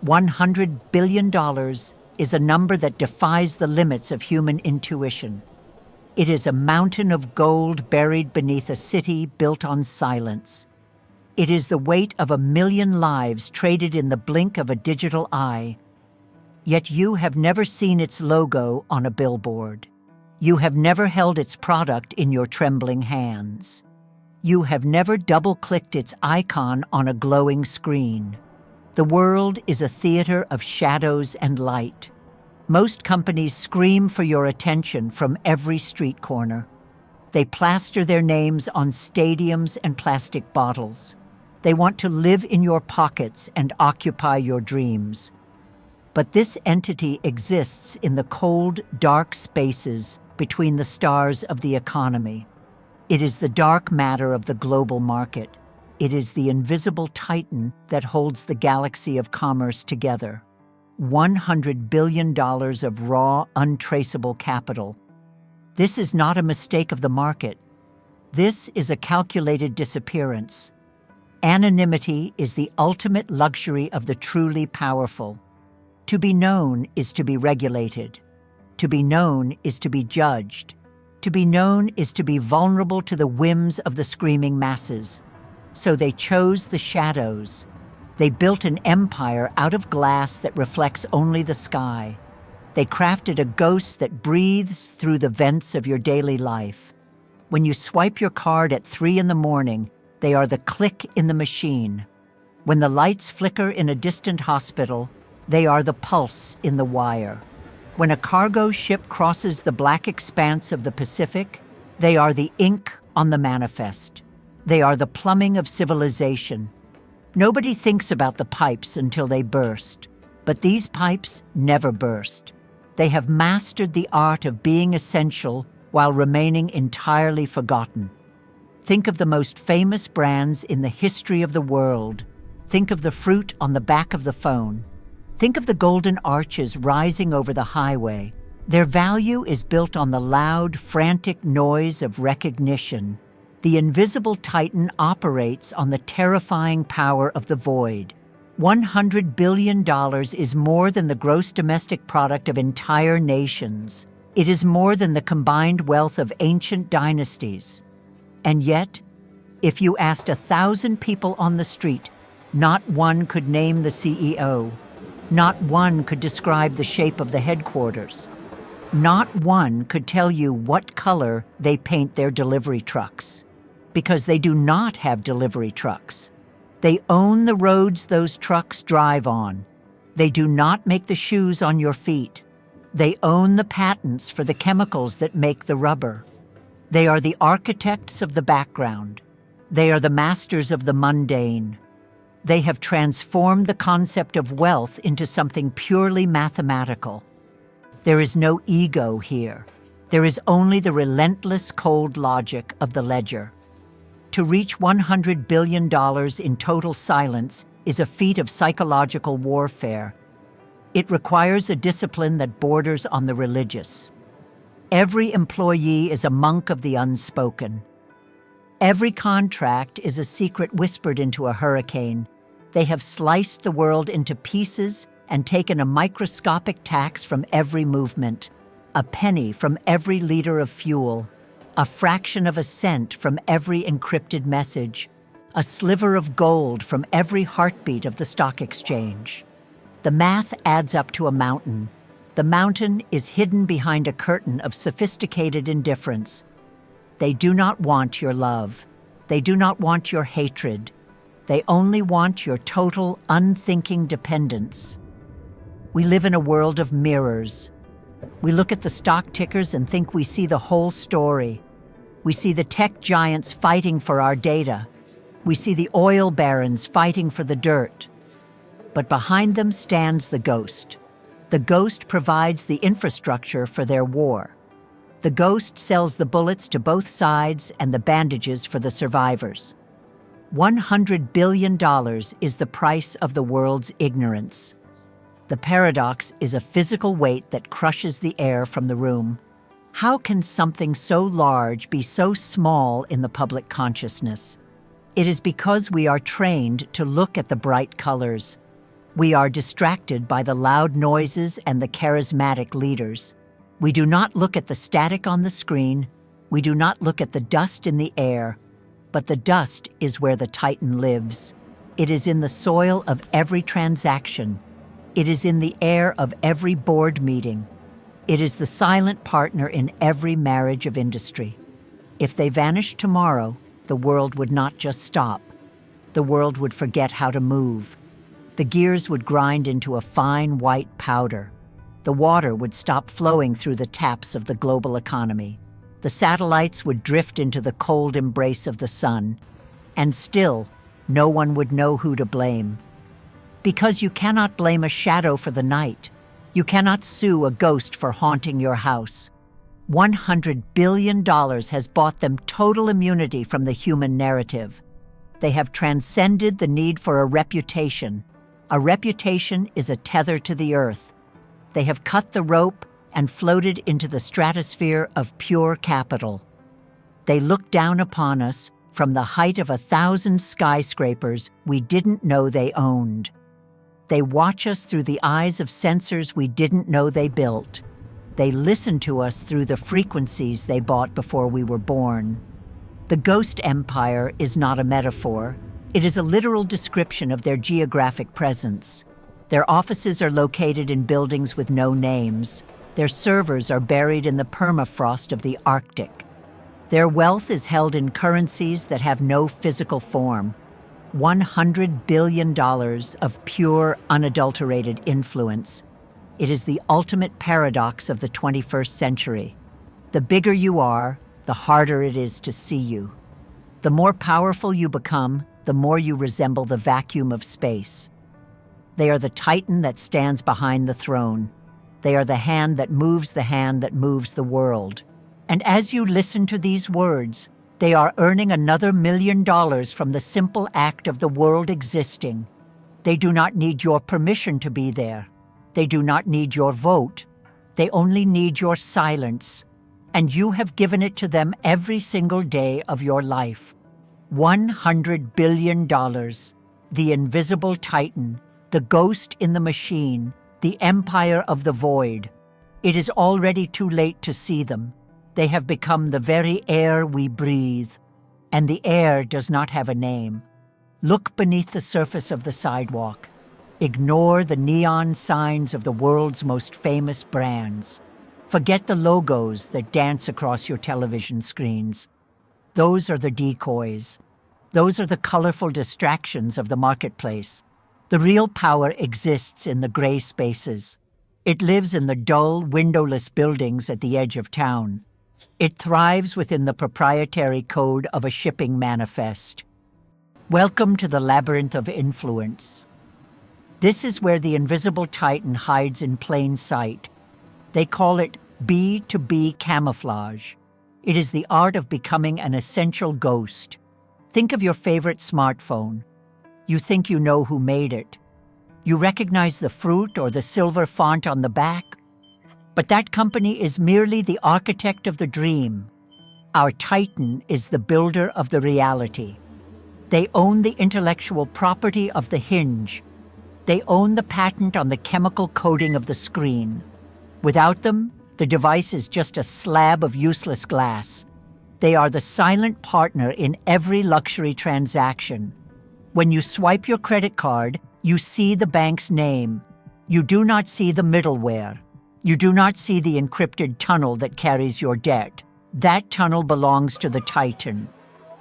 $100 billion is a number that defies the limits of human intuition. It is a mountain of gold buried beneath a city built on silence. It is the weight of 1 million lives traded in the blink of a digital eye. Yet you have never seen its logo on a billboard. You have never held its product in your trembling hands. You have never double-clicked its icon on a glowing screen. The world is a theater of shadows and light. Most companies scream for your attention from every street corner. They plaster their names on stadiums and plastic bottles. They want to live in your pockets and occupy your dreams. But this entity exists in the cold, dark spaces between the stars of the economy. It is the dark matter of the global market. It is the invisible titan that holds the galaxy of commerce together. $100 billion of raw, untraceable capital. This is not a mistake of the market. This is a calculated disappearance. Anonymity is the ultimate luxury of the truly powerful. To be known is to be regulated. To be known is to be judged. To be known is to be vulnerable to the whims of the screaming masses. So they chose the shadows. They built an empire out of glass that reflects only the sky. They crafted a ghost that breathes through the vents of your daily life. When you swipe your card at 3 a.m, they are the click in the machine. When the lights flicker in a distant hospital, they are the pulse in the wire. When a cargo ship crosses the black expanse of the Pacific, they are the ink on the manifest. They are the plumbing of civilization. Nobody thinks about the pipes until they burst, but these pipes never burst. They have mastered the art of being essential while remaining entirely forgotten. Think of the most famous brands in the history of the world. Think of the fruit on the back of the phone. Think of the golden arches rising over the highway. Their value is built on the loud, frantic noise of recognition. The invisible titan operates on the terrifying power of the void. $100 billion is more than the gross domestic product of entire nations. It is more than the combined wealth of ancient dynasties. And yet, if you asked 1,000 people on the street, not one could name the CEO. Not one could describe the shape of the headquarters. Not one could tell you what color they paint their delivery trucks. Because they do not have delivery trucks. They own the roads those trucks drive on. They do not make the shoes on your feet. They own the patents for the chemicals that make the rubber. They are the architects of the background. They are the masters of the mundane. They have transformed the concept of wealth into something purely mathematical. There is no ego here. There is only the relentless cold logic of the ledger. To reach $100 billion in total silence is a feat of psychological warfare. It requires a discipline that borders on the religious. Every employee is a monk of the unspoken. Every contract is a secret whispered into a hurricane. They have sliced the world into pieces and taken a microscopic tax from every movement, a penny from every liter of fuel, a fraction of a cent from every encrypted message, a sliver of gold from every heartbeat of the stock exchange. The math adds up to a mountain. The mountain is hidden behind a curtain of sophisticated indifference. They do not want your love. They do not want your hatred. They only want your total, unthinking dependence. We live in a world of mirrors. We look at the stock tickers and think we see the whole story. We see the tech giants fighting for our data. We see the oil barons fighting for the dirt. But behind them stands the ghost. The ghost provides the infrastructure for their war. The ghost sells the bullets to both sides and the bandages for the survivors. $100 billion is the price of the world's ignorance. The paradox is a physical weight that crushes the air from the room. How can something so large be so small in the public consciousness? It is because we are trained to look at the bright colors. We are distracted by the loud noises and the charismatic leaders. We do not look at the static on the screen. We do not look at the dust in the air. But the dust is where the Titan lives. It is in the soil of every transaction. It is in the air of every board meeting. It is the silent partner in every marriage of industry. If they vanished tomorrow, the world would not just stop. The world would forget how to move. The gears would grind into a fine white powder. The water would stop flowing through the taps of the global economy. The satellites would drift into the cold embrace of the sun. And still, no one would know who to blame. Because you cannot blame a shadow for the night. You cannot sue a ghost for haunting your house. $100 billion has bought them total immunity from the human narrative. They have transcended the need for a reputation. A reputation is a tether to the earth. They have cut the rope and floated into the stratosphere of pure capital. They look down upon us from the height of 1,000 skyscrapers we didn't know they owned. They watch us through the eyes of sensors we didn't know they built. They listen to us through the frequencies they bought before we were born. The ghost empire is not a metaphor. It is a literal description of their geographic presence. Their offices are located in buildings with no names. Their servers are buried in the permafrost of the Arctic. Their wealth is held in currencies that have no physical form. $100 billion of pure, unadulterated influence. It is the ultimate paradox of the 21st century. The bigger you are, the harder it is to see you. The more powerful you become, the more you resemble the vacuum of space. They are the Titan that stands behind the throne. They are the hand that moves the world. And as you listen to these words, they are earning another $1 million from the simple act of the world existing. They do not need your permission to be there. They do not need your vote. They only need your silence. And you have given it to them every single day of your life. $100 billion. The invisible Titan, the ghost in the machine, the empire of the void. It is already too late to see them. They have become the very air we breathe. And the air does not have a name. Look beneath the surface of the sidewalk. Ignore the neon signs of the world's most famous brands. Forget the logos that dance across your television screens. Those are the decoys. Those are the colorful distractions of the marketplace. The real power exists in the gray spaces. It lives in the dull, windowless buildings at the edge of town. It thrives within the proprietary code of a shipping manifest. Welcome to the labyrinth of influence. This is where the invisible Titan hides in plain sight. They call it B2B camouflage. It is the art of becoming an essential ghost. Think of your favorite smartphone. You think you know who made it. You recognize the fruit or the silver font on the back. But that company is merely the architect of the dream. Our Titan is the builder of the reality. They own the intellectual property of the hinge. They own the patent on the chemical coating of the screen. Without them, the device is just a slab of useless glass. They are the silent partner in every luxury transaction. When you swipe your credit card, you see the bank's name. You do not see the middleware. You do not see the encrypted tunnel that carries your debt. That tunnel belongs to the Titan.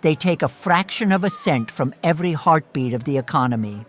They take a fraction of a cent from every heartbeat of the economy.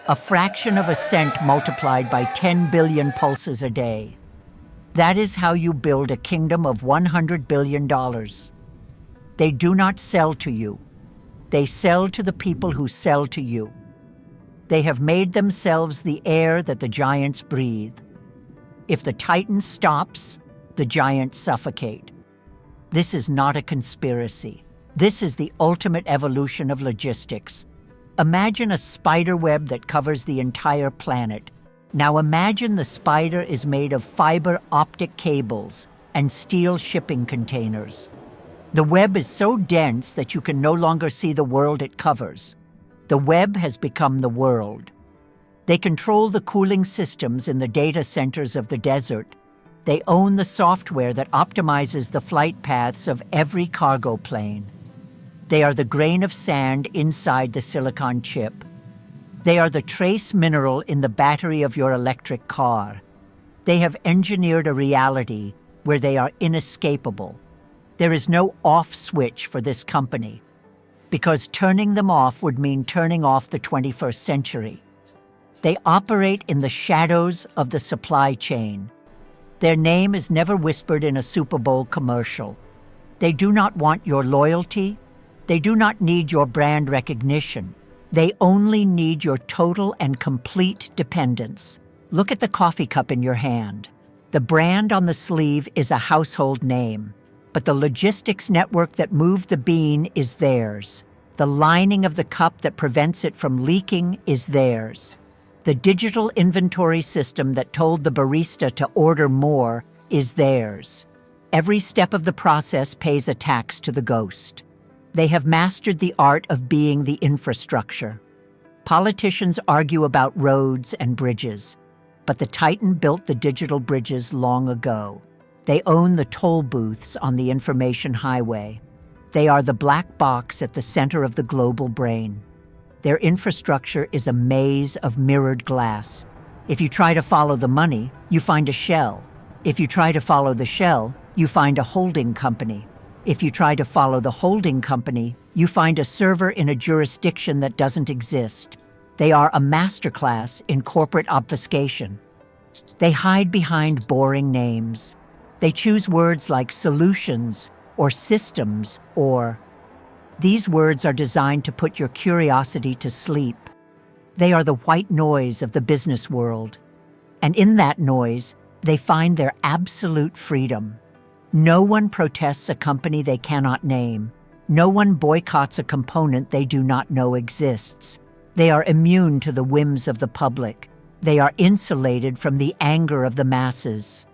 A fraction of a cent multiplied by 10 billion pulses a day. That is how you build a kingdom of $100 billion. They do not sell to you. They sell to the people who sell to you. They have made themselves the air that the giants breathe. If the Titan stops, the giants suffocate. This is not a conspiracy. This is the ultimate evolution of logistics. Imagine a spider web that covers the entire planet. Now imagine the spider is made of fiber optic cables and steel shipping containers. The web is so dense that you can no longer see the world it covers. The web has become the world. They control the cooling systems in the data centers of the desert. They own the software that optimizes the flight paths of every cargo plane. They are the grain of sand inside the silicon chip. They are the trace mineral in the battery of your electric car. They have engineered a reality where they are inescapable. There is no off switch for this company, because turning them off would mean turning off the 21st century. They operate in the shadows of the supply chain. Their name is never whispered in a Super Bowl commercial. They do not want your loyalty. They do not need your brand recognition. They only need your total and complete dependence. Look at the coffee cup in your hand. The brand on the sleeve is a household name, but the logistics network that moved the bean is theirs. The lining of the cup that prevents it from leaking is theirs. The digital inventory system that told the barista to order more is theirs. Every step of the process pays a tax to the ghost. They have mastered the art of being the infrastructure. Politicians argue about roads and bridges, but the Titan built the digital bridges long ago. They own the toll booths on the information highway. They are the black box at the center of the global brain. Their infrastructure is a maze of mirrored glass. If you try to follow the money, you find a shell. If you try to follow the shell, you find a holding company. If you try to follow the holding company, you find a server in a jurisdiction that doesn't exist. They are a masterclass in corporate obfuscation. They hide behind boring names. They choose words like solutions or systems or... These words are designed to put your curiosity to sleep. They are the white noise of the business world. And in that noise, they find their absolute freedom. No one protests a company they cannot name. No one boycotts a component they do not know exists. They are immune to the whims of the public. They are insulated from the anger of the masses.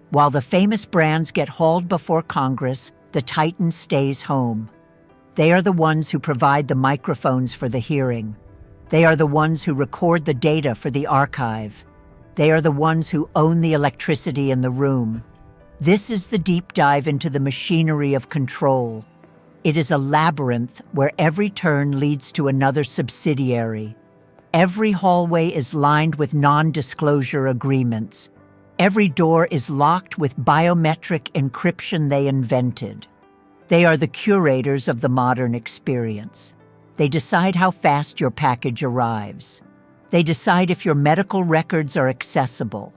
While the famous brands get hauled before Congress, the Titan stays home. They are the ones who provide the microphones for the hearing. They are the ones who record the data for the archive. They are the ones who own the electricity in the room. This is the deep dive into the machinery of control. It is a labyrinth where every turn leads to another subsidiary. Every hallway is lined with non-disclosure agreements. Every door is locked with biometric encryption they invented. They are the curators of the modern experience. They decide how fast your package arrives. They decide if your medical records are accessible.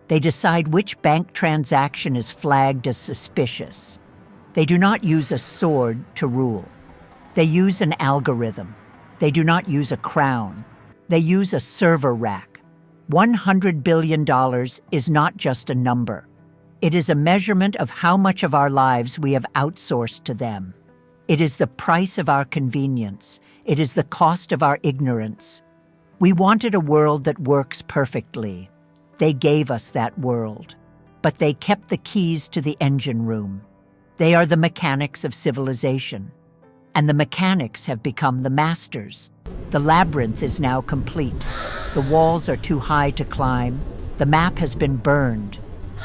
They decide which bank transaction is flagged as suspicious. They do not use a sword to rule. They use an algorithm. They do not use a crown. They use a server rack. $100 billion is not just a number. It is a measurement of how much of our lives we have outsourced to them. It is the price of our convenience. It is the cost of our ignorance. We wanted a world that works perfectly. They gave us that world, but they kept the keys to the engine room. They are the mechanics of civilization, and the mechanics have become the masters. The labyrinth is now complete. The walls are too high to climb. The map has been burned.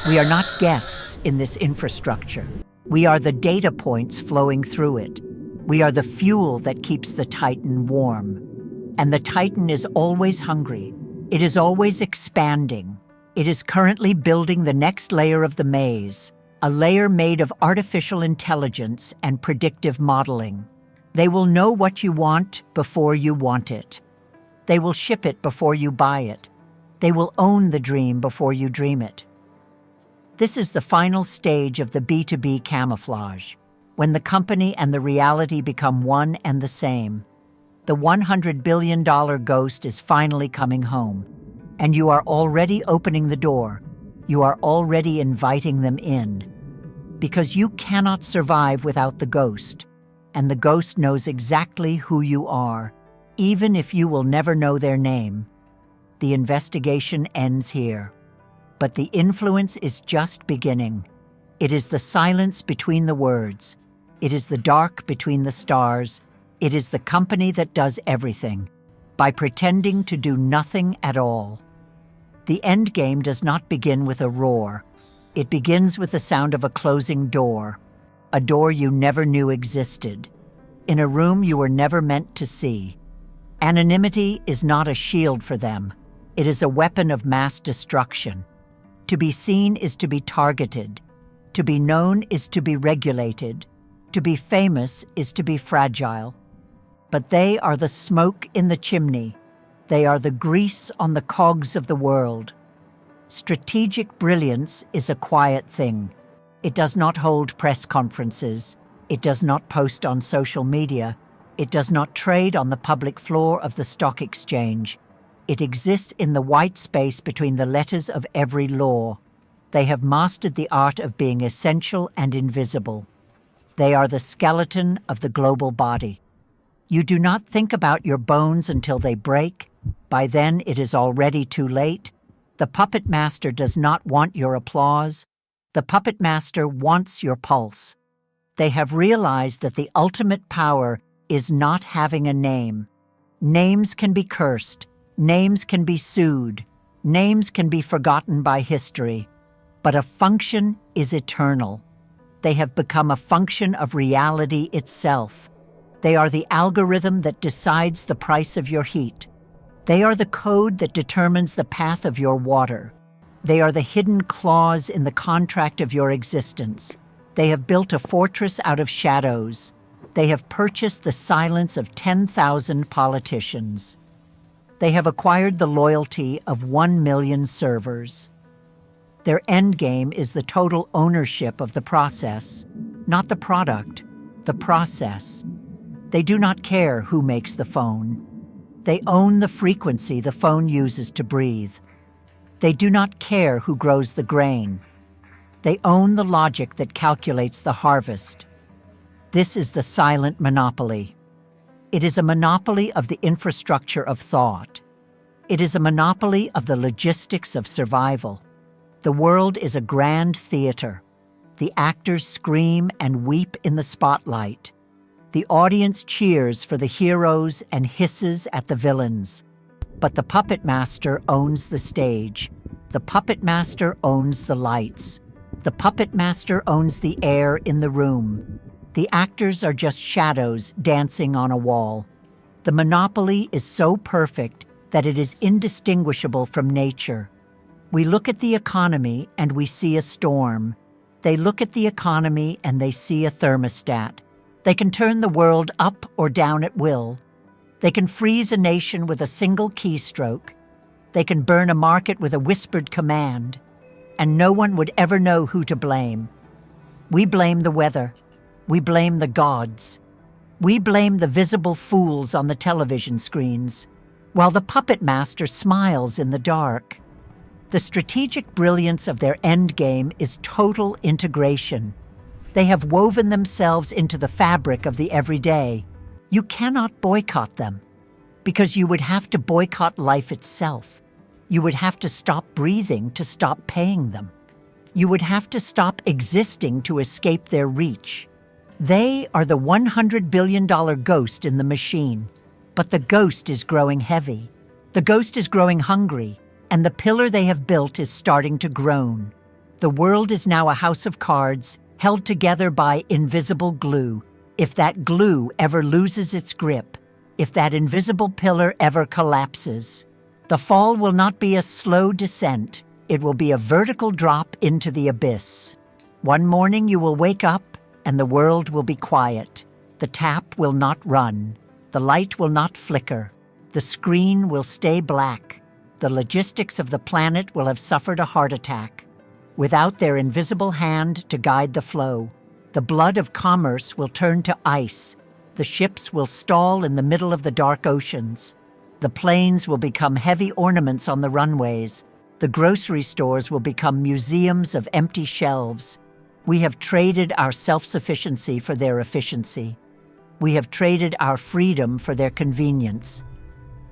We are not guests in this infrastructure. We are the data points flowing through it. We are the fuel that keeps the Titan warm. And the Titan is always hungry. It is always expanding. It is currently building the next layer of the maze, a layer made of artificial intelligence and predictive modeling. They will know what you want before you want it. They will ship it before you buy it. They will own the dream before you dream it. This is the final stage of the B2B camouflage, when the company and the reality become one and the same. The $100 billion ghost is finally coming home, and you are already opening the door. You are already inviting them in, because you cannot survive without the ghost, and the ghost knows exactly who you are, even if you will never know their name. The investigation ends here, but the influence is just beginning. It is the silence between the words. It is the dark between the stars. It is the company that does everything. by pretending to do nothing at all. The end game does not begin with a roar. It begins with the sound of a closing door, a door you never knew existed, in a room you were never meant to see. Anonymity is not a shield for them. It is a weapon of mass destruction. To be seen is to be targeted. To be known is to be regulated. To be famous is to be fragile. But they are the smoke in the chimney. They are the grease on the cogs of the world. Strategic brilliance is a quiet thing. It does not hold press conferences. It does not post on social media. It does not trade on the public floor of the stock exchange. It exists in the white space between the letters of every law. They have mastered the art of being essential and invisible. They are the skeleton of the global body. You do not think about your bones until they break. By then it is already too late. The puppet master does not want your applause. The puppet master wants your pulse. They have realized that the ultimate power is not having a name. Names can be cursed. Names can be sued. Names can be forgotten by history. But a function is eternal. They have become a function of reality itself. They are the algorithm that decides the price of your heat. They are the code that determines the path of your water. They are the hidden clause in the contract of your existence. They have built a fortress out of shadows. They have purchased the silence of 10,000 politicians. They have acquired the loyalty of 1 million servers. Their endgame is the total ownership of the process, not the product, the process. They do not care who makes the phone. They own the frequency the phone uses to breathe. They do not care who grows the grain. They own the logic that calculates the harvest. This is the silent monopoly. It is a monopoly of the infrastructure of thought. It is a monopoly of the logistics of survival. The world is a grand theater. The actors scream and weep in the spotlight. The audience cheers for the heroes and hisses at the villains. But the puppet master owns the stage. The puppet master owns the lights. The puppet master owns the air in the room. The actors are just shadows dancing on a wall. The monopoly is so perfect that it is indistinguishable from nature. We look at the economy and we see a storm. They look at the economy and they see a thermostat. They can turn the world up or down at will. They can freeze a nation with a single keystroke. They can burn a market with a whispered command. And no one would ever know who to blame. We blame the weather. We blame the gods. We blame the visible fools on the television screens, while the puppet master smiles in the dark. The strategic brilliance of their endgame is total integration. They have woven themselves into the fabric of the everyday. You cannot boycott them, because you would have to boycott life itself. You would have to stop breathing to stop paying them. You would have to stop existing to escape their reach. They are the $100 billion ghost in the machine, but the ghost is growing heavy. The ghost is growing hungry, and the pillar they have built is starting to groan. The world is now a house of cards held together by invisible glue. If that glue ever loses its grip, if that invisible pillar ever collapses, the fall will not be a slow descent. It will be a vertical drop into the abyss. One morning you will wake up and the world will be quiet. The tap will not run. The light will not flicker. The screen will stay black. The logistics of the planet will have suffered a heart attack. Without their invisible hand to guide the flow, the blood of commerce will turn to ice. The ships will stall in the middle of the dark oceans. The planes will become heavy ornaments on the runways. The grocery stores will become museums of empty shelves. We have traded our self-sufficiency for their efficiency. We have traded our freedom for their convenience.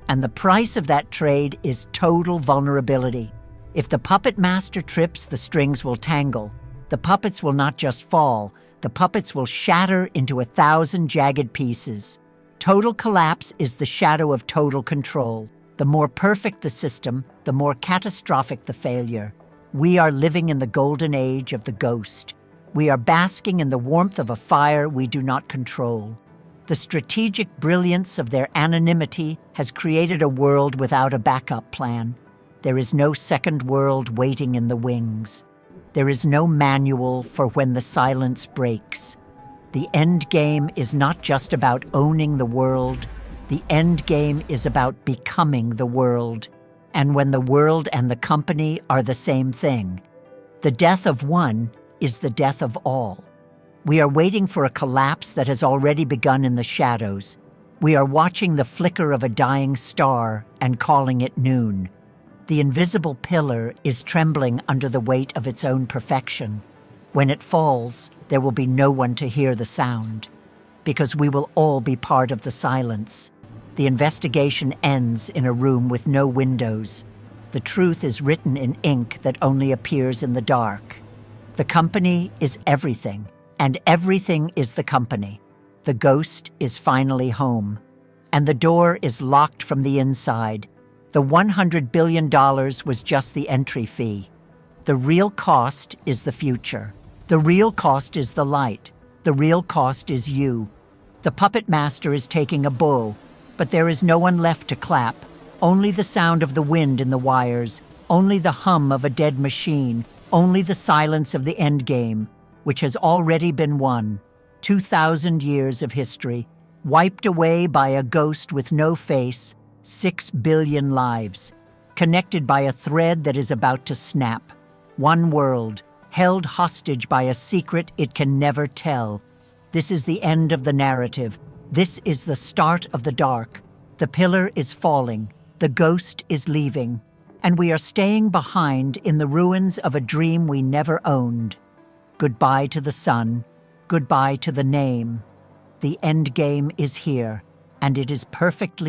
And the price of that trade is total vulnerability. If the puppet master trips, the strings will tangle. The puppets will not just fall. The puppets will shatter into 1,000 jagged pieces. Total collapse is the shadow of total control. The more perfect the system, the more catastrophic the failure. We are living in the golden age of the ghost. We are basking in the warmth of a fire we do not control. The strategic brilliance of their anonymity has created a world without a backup plan. There is no second world waiting in the wings. There is no manual for when the silence breaks. The end game is not just about owning the world. The end game is about becoming the world. And when the world and the company are the same thing, the death of one is the death of all. We are waiting for a collapse that has already begun in the shadows. We are watching the flicker of a dying star and calling it noon. The invisible pillar is trembling under the weight of its own perfection. When it falls, there will be no one to hear the sound, because we will all be part of the silence. The investigation ends in a room with no windows. The truth is written in ink that only appears in the dark. The company is everything, and everything is the company. The ghost is finally home, and the door is locked from the inside. The $100 billion was just the entry fee. The real cost is the future. The real cost is the light. The real cost is you. The puppet master is taking a bow, but there is no one left to clap. Only the sound of the wind in the wires, only the hum of a dead machine, only the silence of the endgame, which has already been won. 2,000 years of history, wiped away by a ghost with no face, 6 billion lives, connected by a thread that is about to snap. One world, held hostage by a secret it can never tell. This is the end of the narrative. This is the start of the dark. The pillar is falling. The ghost is leaving. And we are staying behind in the ruins of a dream we never owned. Goodbye to the sun. Goodbye to the name. The end game is here, and it is perfectly